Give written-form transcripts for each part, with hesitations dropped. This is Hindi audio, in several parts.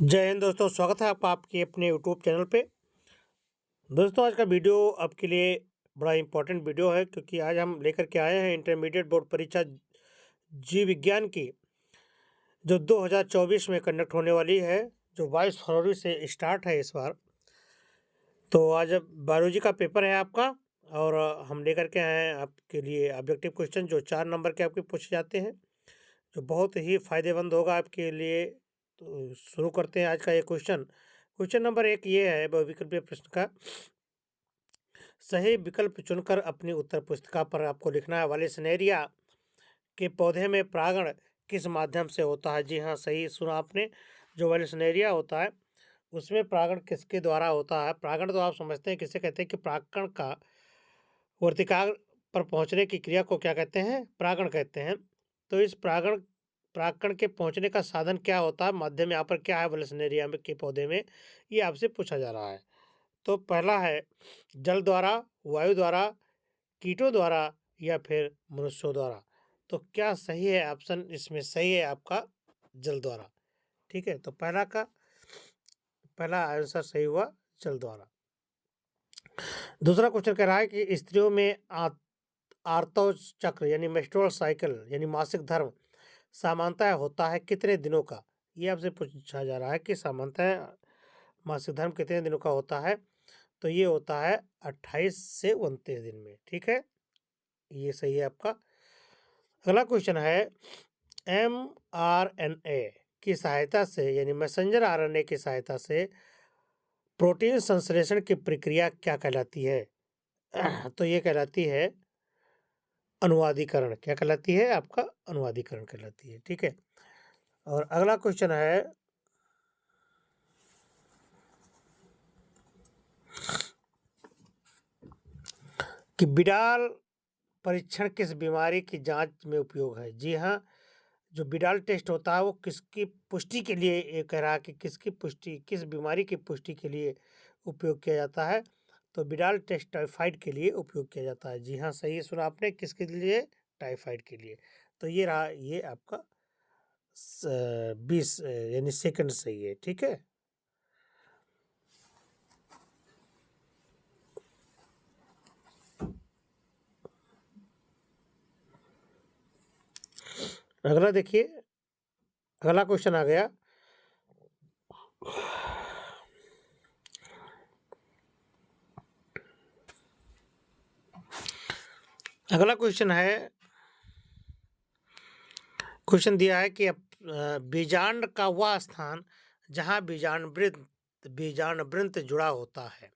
जय हिंद दोस्तों, स्वागत है आपका आपके अपने यूट्यूब चैनल पे। दोस्तों, आज का वीडियो आपके लिए बड़ा इम्पोर्टेंट वीडियो है, क्योंकि आज हम लेकर के आए हैं इंटरमीडिएट बोर्ड परीक्षा जीव विज्ञान की, जो 2024 में कंडक्ट होने वाली है, जो 22 फरवरी से स्टार्ट है इस बार। तो आज बायोलॉजी का पेपर है आपका, और हम लेकर के आए हैं आपके लिए ऑब्जेक्टिव क्वेश्चन, जो 4 नंबर के आपके पूछे जाते हैं, जो बहुत ही फायदेमंद होगा आपके लिए। तो शुरू करते हैं आज का ये क्वेश्चन। क्वेश्चन नंबर 1 ये है बहुविकल्पीय प्रश्न का। सही विकल्प चुनकर अपनी उत्तर पुस्तिका पर आपको लिखना है। वालिसनेरिया के पौधे में परागण किस माध्यम से होता है? जी हाँ, सही सुना आपने। जो वालिसनेरिया होता है उसमें परागण किसके द्वारा होता है? परागण तो आप समझते हैं किसे कहते हैं, कि परागण का वर्तिकाग्र पर पहुंचने की क्रिया को क्या कहते हैं? परागण कहते हैं। तो इस परागण के पहुंचने का साधन क्या होता है? माध्यम यहाँ पर क्या है वालिसनेरिया के पौधे में, ये आपसे पूछा जा रहा है। तो पहला है जल द्वारा, वायु द्वारा, कीटों द्वारा, या फिर मनुष्यों द्वारा। तो क्या सही है? ऑप्शन इसमें सही है आपका जल द्वारा। ठीक है, तो पहला आंसर सही हुआ, जल द्वारा। दूसरा क्वेश्चन कह रहा है कि स्त्रियों में आर्तव चक्र यानी मेस्ट्रुअल साइकिल यानी मासिक धर्म सामान्यतः होता है कितने दिनों का? ये आपसे पूछा जा रहा है कि सामान्यतः मासिक धर्म कितने दिनों का होता है। तो ये होता है 28 से 29 दिन में। ठीक है, ये सही है आपका। अगला क्वेश्चन है mRNA की सहायता से यानी मैसेंजर आरएनए की सहायता से प्रोटीन संश्लेषण की प्रक्रिया क्या कहलाती है? तो ये कहलाती है अनुवादीकरण। क्या कहलाती है? आपका अनुवादीकरण कहलाती है। ठीक है, और अगला क्वेश्चन है कि बिडाल परीक्षण किस बीमारी की जांच में उपयोग है? जी हाँ, जो बिडाल टेस्ट होता है वो किसकी पुष्टि के लिए, ये कह रहा है कि किसकी पुष्टि, किस बीमारी की पुष्टि के लिए उपयोग किया जाता है? तो बिडाल टेस्ट टाइफाइड के लिए उपयोग किया जाता है। जी हाँ, सही सुना आपने, किसके लिए? टाइफाइड के लिए। तो ये रहा, ये आपका 20 यानी सेकंड सही है। ठीक है, अगला देखिए, अगला क्वेश्चन आ गया। अगला क्वेश्चन है, क्वेश्चन दिया है कि बीजांड का वह स्थान जहां बीजांडवृंत जुड़ा होता है।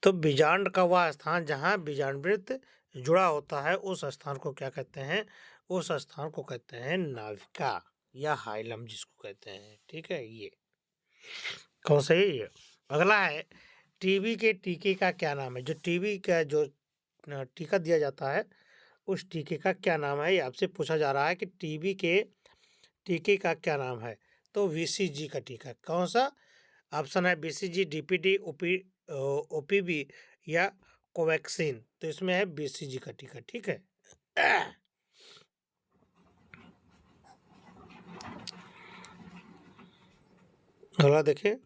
तो बीजांड का वह स्थान जहां बीजांडवृंत जुड़ा होता है, उस स्थान को क्या कहते हैं? उस स्थान को कहते हैं नाभिका या हाइलम, जिसको कहते हैं। ठीक है, ये कौन सही है? अगला है टीबी के टीके का क्या नाम है? जो टीबी का जो टीका दिया जाता है, उस टीके का क्या नाम है? ये आपसे पूछा जा रहा है कि टीबी के टीके का क्या नाम है? तो बीसीजी का टीका। कौन सा? ऑप्शन है बीसीजी, डीपीटी, ओपीबी या कोवैक्सीन। तो इसमें है बीसीजी का टीका। ठीक है, अगला देखिए।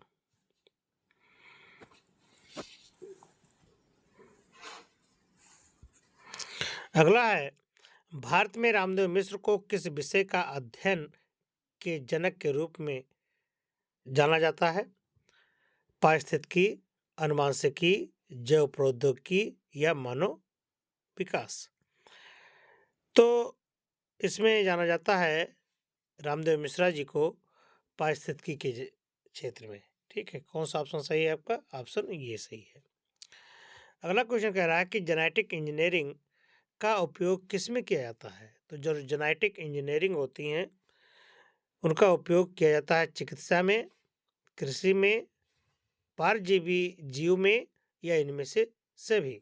अगला है भारत में रामदेव मिश्र को किस विषय का अध्ययन के जनक के रूप में जाना जाता है? पारिस्थितिकी, अनुवांशिकी, जैव प्रौद्योगिकी या मानव विकास। तो इसमें जाना जाता है रामदेव मिश्रा जी को पारिस्थितिकी के क्षेत्र में। ठीक है, कौन सा ऑप्शन सही है आपका? ऑप्शन ये सही है। अगला क्वेश्चन कह रहा है कि जेनेटिक इंजीनियरिंग का उपयोग किस में किया जाता है? तो जो जेनेटिक इंजीनियरिंग होती हैं उनका उपयोग किया जाता है चिकित्सा में, कृषि में, परजीवी जीव में, या इनमें से सभी।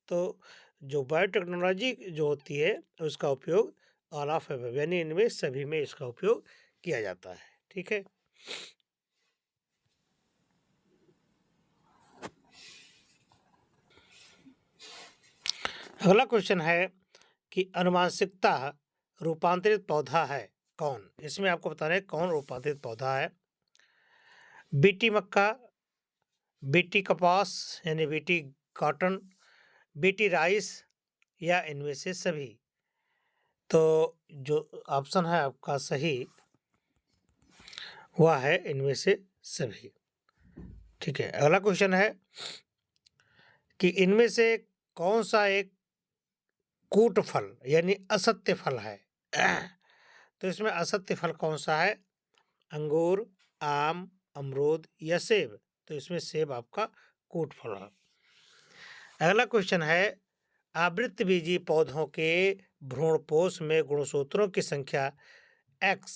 तो जो बायोटेक्नोलॉजी जो होती है उसका उपयोग ऑल ऑफ एबव यानी इनमें सभी में इसका उपयोग किया जाता है। ठीक है, अगला क्वेश्चन है कि अनुवांशिकता रूपांतरित पौधा है कौन? इसमें आपको बताना है कौन रूपांतरित पौधा है। बीटी मक्का, बीटी कपास यानी बीटी कॉटन, बीटी राइस या इनमें से सभी। तो जो ऑप्शन है आपका सही वह है इनमें से सभी। ठीक है, अगला क्वेश्चन है कि इनमें से कौन सा एक कूट फल यानी असत्य फल है। तो इसमें असत्य फल कौन सा है? अंगूर, आम, अमरूद या सेब। तो इसमें सेब आपका कूट फल है। अगला क्वेश्चन है आवृतबीजी पौधों के भ्रूणपोष में गुणसूत्रों की संख्या x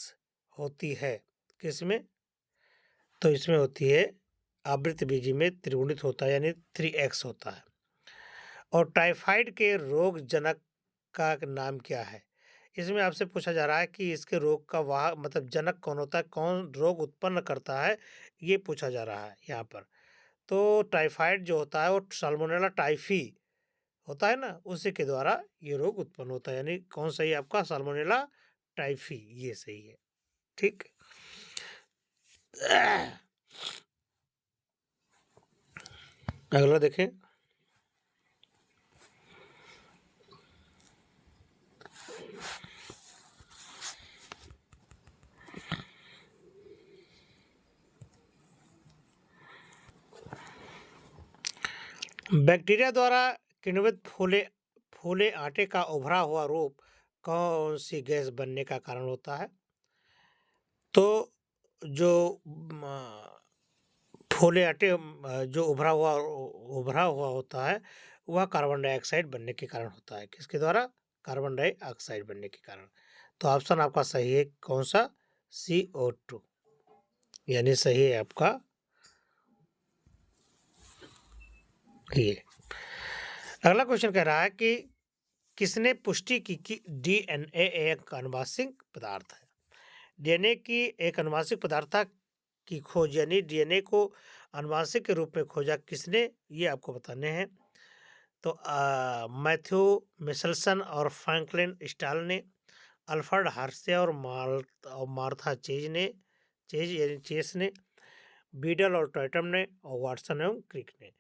होती है, किसमें? तो इसमें होती है आवृतबीजी में त्रिगुणित होता है यानी 3x होता है। और टाइफाइड के रोग जनक का नाम क्या है? इसमें आपसे पूछा जा रहा है कि इसके रोग का वाह मतलब जनक कौन होता है, कौन रोग उत्पन्न करता है, ये पूछा जा रहा है यहाँ पर। तो टाइफाइड जो होता है वो साल्मोनेला टाइफी होता है ना, उसी के द्वारा ये रोग उत्पन्न होता है। यानी कौन सही है आपका? साल्मोनेला टाइफी, ये सही है। ठीक। अगला देखें। बैक्टीरिया द्वारा किण्वित फूले फूले आटे का उभरा हुआ रूप कौन सी गैस बनने का कारण होता है? तो जो फूले आटे जो उभरा हुआ होता है वह कार्बन डाइऑक्साइड बनने के कारण होता है। किसके द्वारा? कार्बन डाइऑक्साइड बनने के कारण। तो ऑप्शन आपका सही है कौन सा? CO2 यानी सही है आपका ये। अगला क्वेश्चन कह रहा है कि किसने पुष्टि की कि DNA एक आनुवांशिक पदार्थ है? डीएनए की एक आनुवांशिक पदार्थ की खोज यानी डीएनए को आनुवांशिक के रूप में खोजा किसने, ये आपको बताने हैं। तो मैथ्यू मिशेल्सन और फ्रैंकलिन स्टाल ने, अल्फ्रेड हर्शे और मार्था चेज ने, बीडल और टॉयटम ने, और वाटसन एवं क्रिक ने।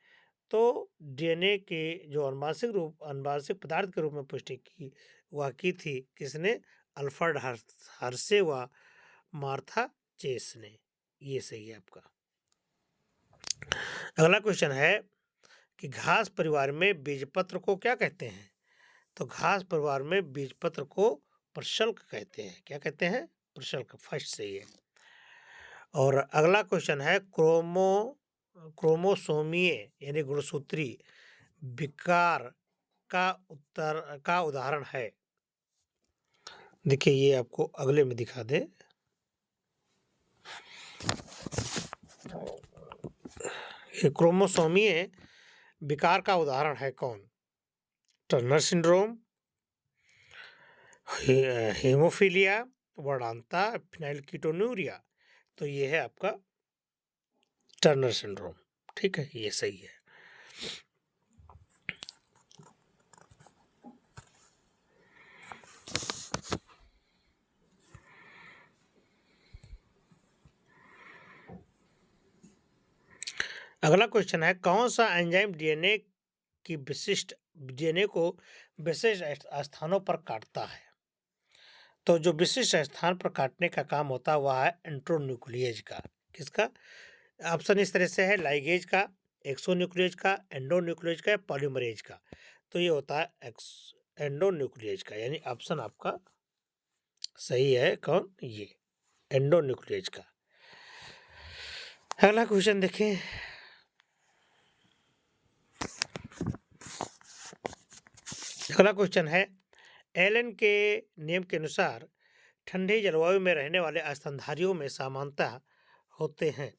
तो डीएनए के जो आनुवांशिक पदार्थ के रूप में पुष्टि की वह की थी किसने? अल्फ्रेड हर्शे व मार्था चेस ने। ये सही है आपका। अगला क्वेश्चन है कि घास परिवार में बीजपत्र को क्या कहते हैं? तो घास परिवार में बीजपत्र को प्रशल्क कहते हैं। क्या कहते हैं? प्रशल्क। फर्स्ट सही है। और अगला क्वेश्चन है क्रोमोसोमीय यानी गुणसूत्री विकार का उदाहरण है। देखिए ये आपको अगले में दिखा दे। ये क्रोमोसोमीय विकार का उदाहरण है कौन? टर्नर सिंड्रोम, हेमोफीलिया, वर्णांता, फिनाइलकीटोन्यूरिया। तो ये है आपका टर्नर सिंड्रोम। ठीक है, ये सही है। अगला क्वेश्चन है कौन सा एंजाइम डीएनए को विशिष्ट स्थानों पर काटता है? तो जो विशिष्ट स्थान पर काटने का काम होता है वह है एंट्रोन्यूक्लियेज का। किसका? ऑप्शन इस तरह से है लाइगेज का, एक्सोन्यूक्लियेज का, एंडोन्यूक्लियेज का या पॉलीमरेज का। तो ये होता है एंडोन्यूक्लियेज का, यानी ऑप्शन आपका सही है कौन? ये एंडोन्यूक्लियेज का। अगला क्वेश्चन देखें। अगला क्वेश्चन है एलन के नियम के अनुसार ठंडी जलवायु में रहने वाले स्तनधारियों में समानता होते हैं।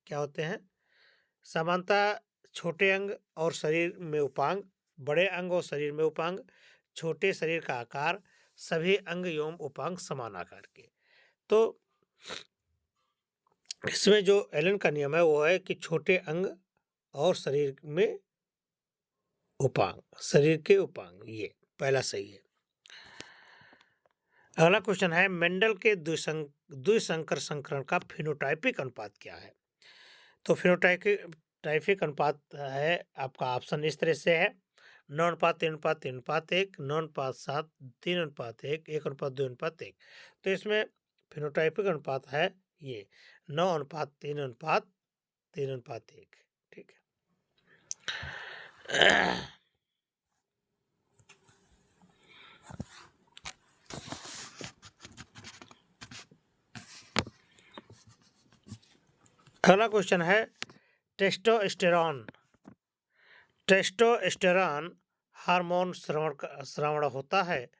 क्या होते हैं? समानता छोटे अंग और शरीर में उपांग, बड़े अंग और शरीर में उपांग, छोटे शरीर का आकार, सभी अंग एवं उपांग समान आकार के। तो इसमें जो एलन का नियम है वो है कि छोटे अंग और शरीर में उपांग, शरीर के उपांग, ये पहला सही है। अगला क्वेश्चन है मेंडल के द्विसंकर संकरण का फिनोटाइपिक अनुपात क्या है? तो फिनोटाइपिक अनुपात है आपका ऑप्शन इस तरह से है 9:3:3:1, 9:7, 3:1, 1:2:1। तो इसमें फिनोटाइपिक अनुपात है ये 9:3:3:1। ठीक है। अगला क्वेश्चन है टेस्टोस्टेरॉन हार्मोन श्रवण होता है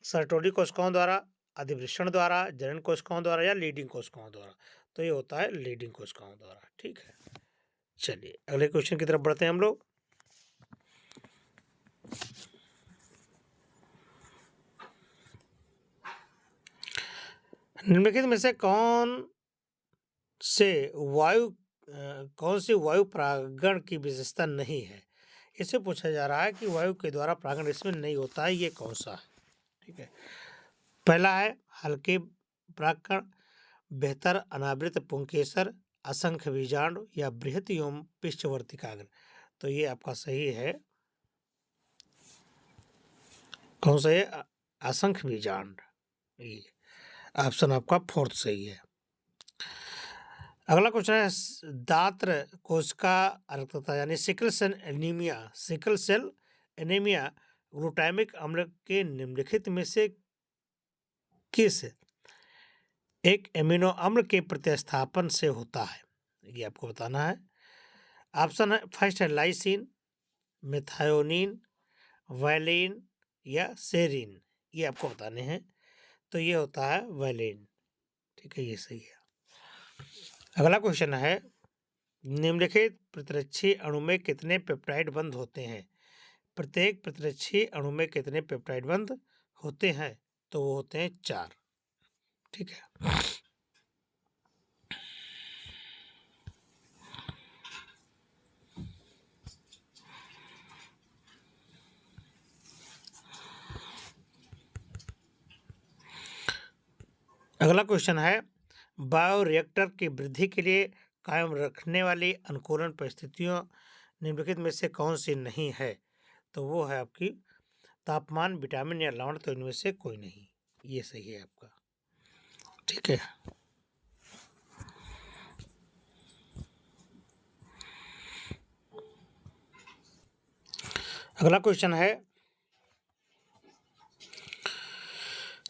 सर्टोरी कोशिकाओं द्वारा, अधिवृषण द्वारा, जनन कोशिकाओं द्वारा या लीडिंग कोशिकाओं द्वारा। तो ये होता है लीडिंग कोशिकाओं द्वारा। ठीक है, चलिए अगले क्वेश्चन की तरफ बढ़ते हैं हम लोग। निम्नलिखित में से कौन सी वायु परागण की विशेषता नहीं है। इससे पूछा जा रहा है कि वायु के द्वारा परागण इसमें नहीं होता है, ये कौन सा है। ठीक है, पहला है हल्के परागण, बेहतर अनावृत पुंकेसर, असंख्य बीजाणु या बृहत एवं पिष्ठवर्तिकाग्र। तो ये आपका सही है, कौन सा है, असंख्य बीजांड। ये ऑप्शन आपका फोर्थ सही है। अगला क्वेश्चन है दात्र कोशिका अर्थता यानी सिकल सेल एनीमिया ग्लूटामिक अम्ल के निम्नलिखित में से किस एक एमिनो अम्ल के प्रतिस्थापन से होता है, ये आपको बताना है। ऑप्शन है फर्स्ट है लाइसिन, मेथायोनिन, वैलिन या सेरिन। ये आपको बताने हैं। तो ये होता है वैलिन। ठीक है, ये सही है। अगला क्वेश्चन है निम्नलिखित प्रतिरक्षी अणु में कितने पेप्टाइड बंध होते हैं। प्रत्येक प्रतिरक्षी अणु में कितने पेप्टाइड बंध होते हैं। तो वो होते हैं 4। ठीक है, अगला क्वेश्चन है बायोरिएक्टर की वृद्धि के लिए कायम रखने वाली अनुकूलन परिस्थितियों निम्नलिखित में से कौन सी नहीं है। तो वो है आपकी तापमान, विटामिन या लवण। तो इनमें से कोई नहीं, ये सही है आपका। ठीक है, अगला क्वेश्चन है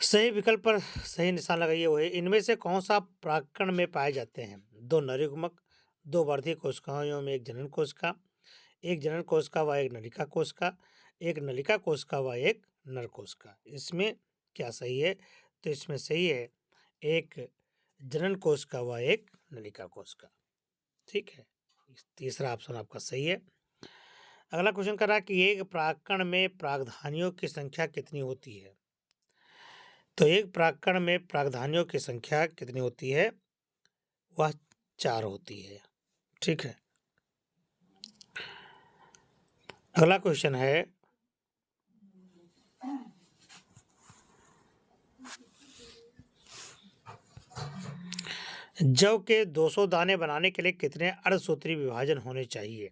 सही विकल्प पर सही निशान लगाइए। वो है इनमें से कौन सा परागकण में पाए जाते हैं। 2 नर युग्मक, 2 वर्धी कोशिकाओं एवं 1 जनन कोशिका, 1 जनन कोशिका व 1 नलिका कोशिका, 1 नलिका कोशिका व 1 नर कोशिका। इसमें क्या सही है। तो इसमें सही है 1 जनन कोशिका व 1 नलिका कोशिका। ठीक है, तीसरा ऑप्शन आपका सही है। अगला क्वेश्चन कर रहा है कि एक परागकण में परागधानियों की संख्या कितनी होती है। तो एक परागकण में परागधानियों की संख्या कितनी होती है, वह 4 होती है। ठीक है, अगला क्वेश्चन है जव के 200 दाने बनाने के लिए कितने अर्धसूत्री विभाजन होने चाहिए।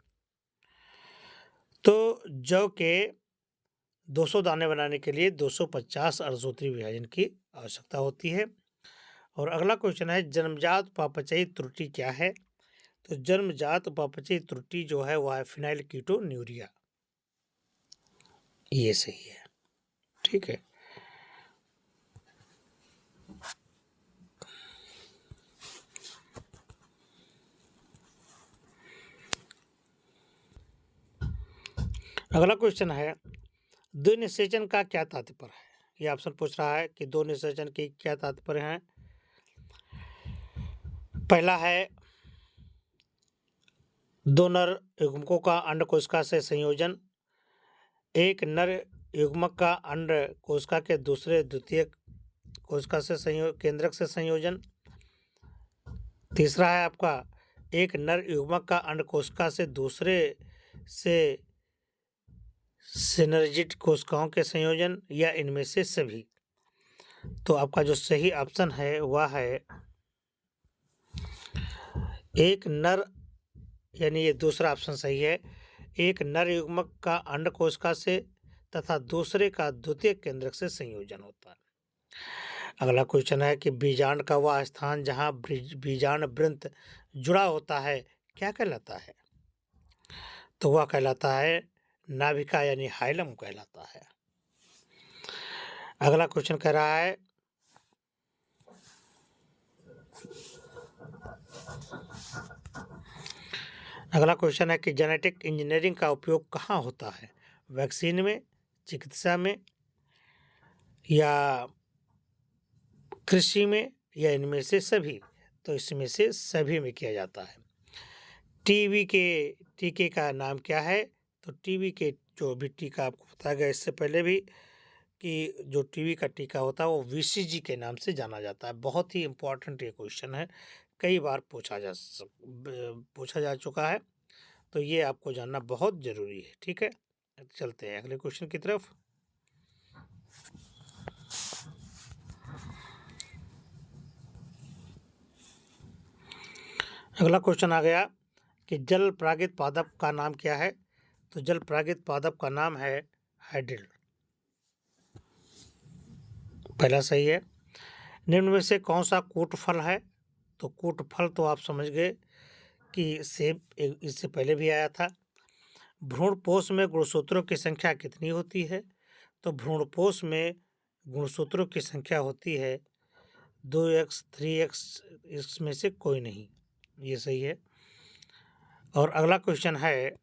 तो जव के 200 दाने बनाने के लिए 250 अर्धसूत्री विभाजन की आवश्यकता होती है। और अगला क्वेश्चन है जन्मजात उपापचयी त्रुटि क्या है। तो जन्मजात उपापचयी त्रुटि जो है वह है फिनाइलकीटोन्यूरिया। ये सही है। ठीक है, अगला क्वेश्चन है द्विनिषेचन का क्या तात्पर्य है। यह ऑप्शन पूछ रहा है कि द्विनिषेचन की क्या तात्पर्य है। पहला है 2 नर युग्मकों का अंड कोशिका से संयोजन, 1 नर युग्मक का अंड कोशिका के दूसरे द्वितीयक कोशिका से केंद्रक से संयोजन। तीसरा है आपका 1 नर युग्मक का अंड कोशिका से दूसरे से सिनर्जिट कोशिकाओं के संयोजन या इनमें से सभी। तो आपका जो सही ऑप्शन है वह है 1 नर यानी ये दूसरा ऑप्शन सही है। एक नर युग्मक का अंड कोशिका से तथा दूसरे का द्वितीयक केंद्रक से संयोजन होता है। अगला क्वेश्चन है कि बीजांड का वह स्थान जहाँ बीजांड वृंत जुड़ा होता है क्या कहलाता है? तो वह कहलाता है नाभिका यानी हाइलम कहलाता है। अगला क्वेश्चन कह रहा है कि जेनेटिक इंजीनियरिंग का उपयोग कहाँ होता है? वैक्सीन में, चिकित्सा में, या कृषि में, या इनमें से सभी? तो इसमें से सभी में किया जाता है। टीबी के टीके का नाम क्या है? तो टीबी के जो भी टीका आपको बताया गया इससे पहले भी कि जो टीबी का टीका होता है वो वीसीजी के नाम से जाना जाता है। बहुत ही इम्पोर्टेंट ये क्वेश्चन है, कई बार पूछा जा चुका है, तो ये आपको जानना बहुत ज़रूरी है। ठीक है, चलते हैं अगले क्वेश्चन की तरफ। अगला क्वेश्चन आ गया कि जल परागित पादप का नाम क्या है? तो जल परागित पादप का नाम है हाइड्रिल। पहला सही है। निम्न में से कौन सा कूट फल है? तो कूट फल तो आप समझ गए कि सेब इससे पहले भी आया था। भ्रूणपोष में गुणसूत्रों की संख्या कितनी होती है? तो भ्रूणपोष में गुणसूत्रों की संख्या होती है 2x 3x, इसमें से कोई नहीं, ये सही है। और अगला क्वेश्चन है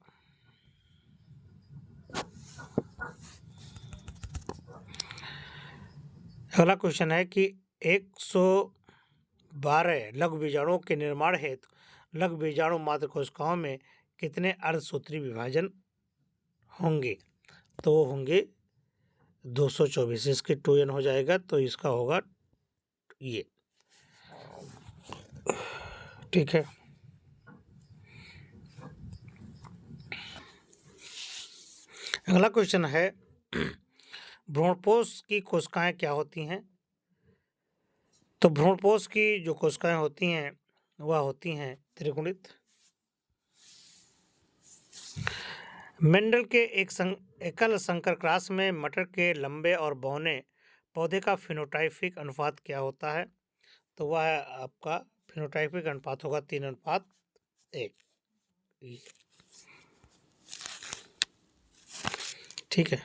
कि 112 लघु बीजाणुओं के निर्माण हेतु लघु बीजाणु मात्र कोशिकाओं में कितने अर्धसूत्री विभाजन होंगे? तो वो होंगे 224। इसकी 2n हो जाएगा तो इसका होगा ये। ठीक है, अगला क्वेश्चन है भ्रूणपोष की कोशिकाएं क्या होती हैं? तो भ्रूणपोष की जो कोशिकाएं होती हैं वह होती हैं त्रिगुणित। मेंडल के एकल संकर क्रॉस में मटर के लंबे और बौने पौधे का फिनोटाइपिक अनुपात क्या होता है? तो वह आपका फिनोटाइपिक अनुपात होगा 3:1। ठीक है,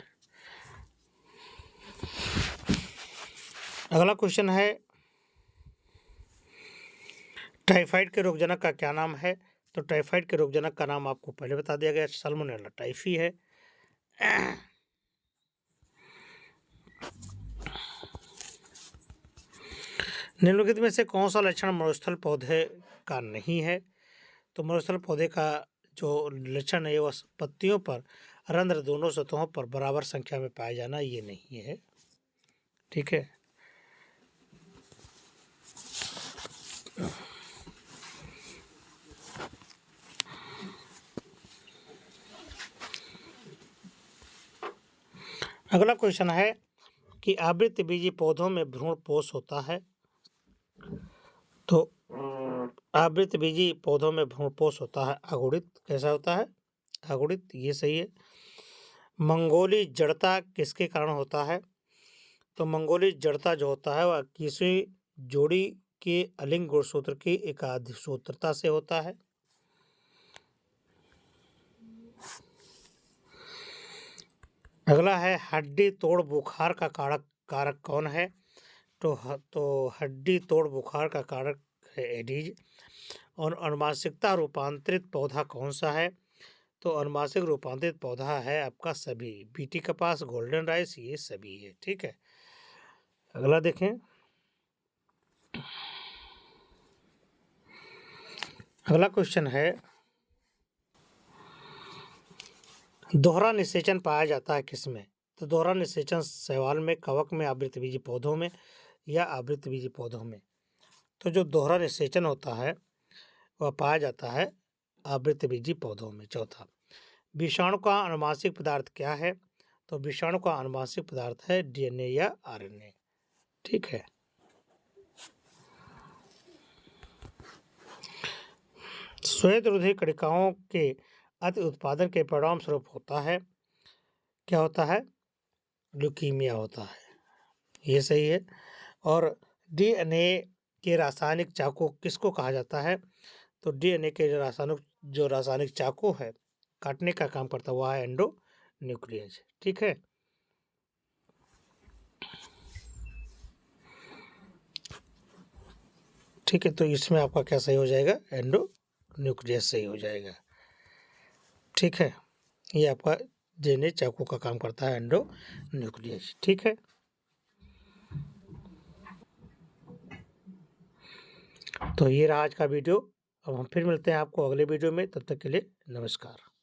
अगला क्वेश्चन है टाइफाइड के रोगजनक का क्या नाम है? तो टाइफाइड के रोगजनक का नाम आपको पहले बता दिया गया, साल्मोनेला टाइफी है। निम्नलिखित में से कौन सा लक्षण मरुस्थल पौधे का नहीं है? तो मरुस्थल पौधे का जो लक्षण है वह पत्तियों पर रंध्र दोनों सतहों पर बराबर संख्या में पाया जाना, ये नहीं है। ठीक है, अगला क्वेश्चन है कि आवृतबीजी पौधों में भ्रूणपोष होता है। तो आवृतबीजी पौधों में भ्रूणपोष होता है अगुणित। कैसा होता है? अगुणित, ये सही है। मंगोली जड़ता किसके कारण होता है? तो मंगोली जड़ता जो होता है वह किसी जोड़ी के अलिंग गुणसूत्र की एकाधिसूत्रता से होता है। अगला है हड्डी तोड़ बुखार का कारक कौन है? तो हड्डी तोड़ बुखार का कारक है एडीज। और अनुवांशिकता रूपांतरित पौधा कौन सा है? तो अनुवांशिक रूपांतरित पौधा है आपका सभी, बीटी कपास, गोल्डन राइस, ये सभी है। ठीक है, अगला देखें। अगला क्वेश्चन है दोहरा निषेचन पाया जाता है किसमें? तो दोहरा निषेचन शैवाल में, कवक में, आवृतबीजी पौधों में, या आवृतबीजी पौधों में। तो जो दोहरा निषेचन होता है वह पाया जाता है आवृतबीजी पौधों में। चौथा, विषाणु का आनुवंशिक पदार्थ क्या है? तो विषाणु का आनुवंशिक पदार्थ है डीएनए या आरएनए। ठीक है, श्वेत-रोधी कणिकाओं के अति उत्पादन के परिणाम स्वरूप होता है। क्या होता है? ल्यूकीमिया होता है। ये सही है। और डीएनए के रासायनिक चाकू किसको कहा जाता है? तो डीएनए के जो रासायनिक चाकू है, काटने का काम करता है, वह है एंडोन्यूक्लियस। ठीक है। ठीक है, तो इसमें आपका क्या सही हो जाएगा? एंडोन्यूक्लियस सही हो जाएगा। ठीक है, ये आपका डीएनए चाकू का काम करता है, एंडोन्यूक्लियस। ठीक है। तो ये रहा आज का वीडियो। अब हम फिर मिलते हैं आपको अगले वीडियो में। तब तक के लिए नमस्कार।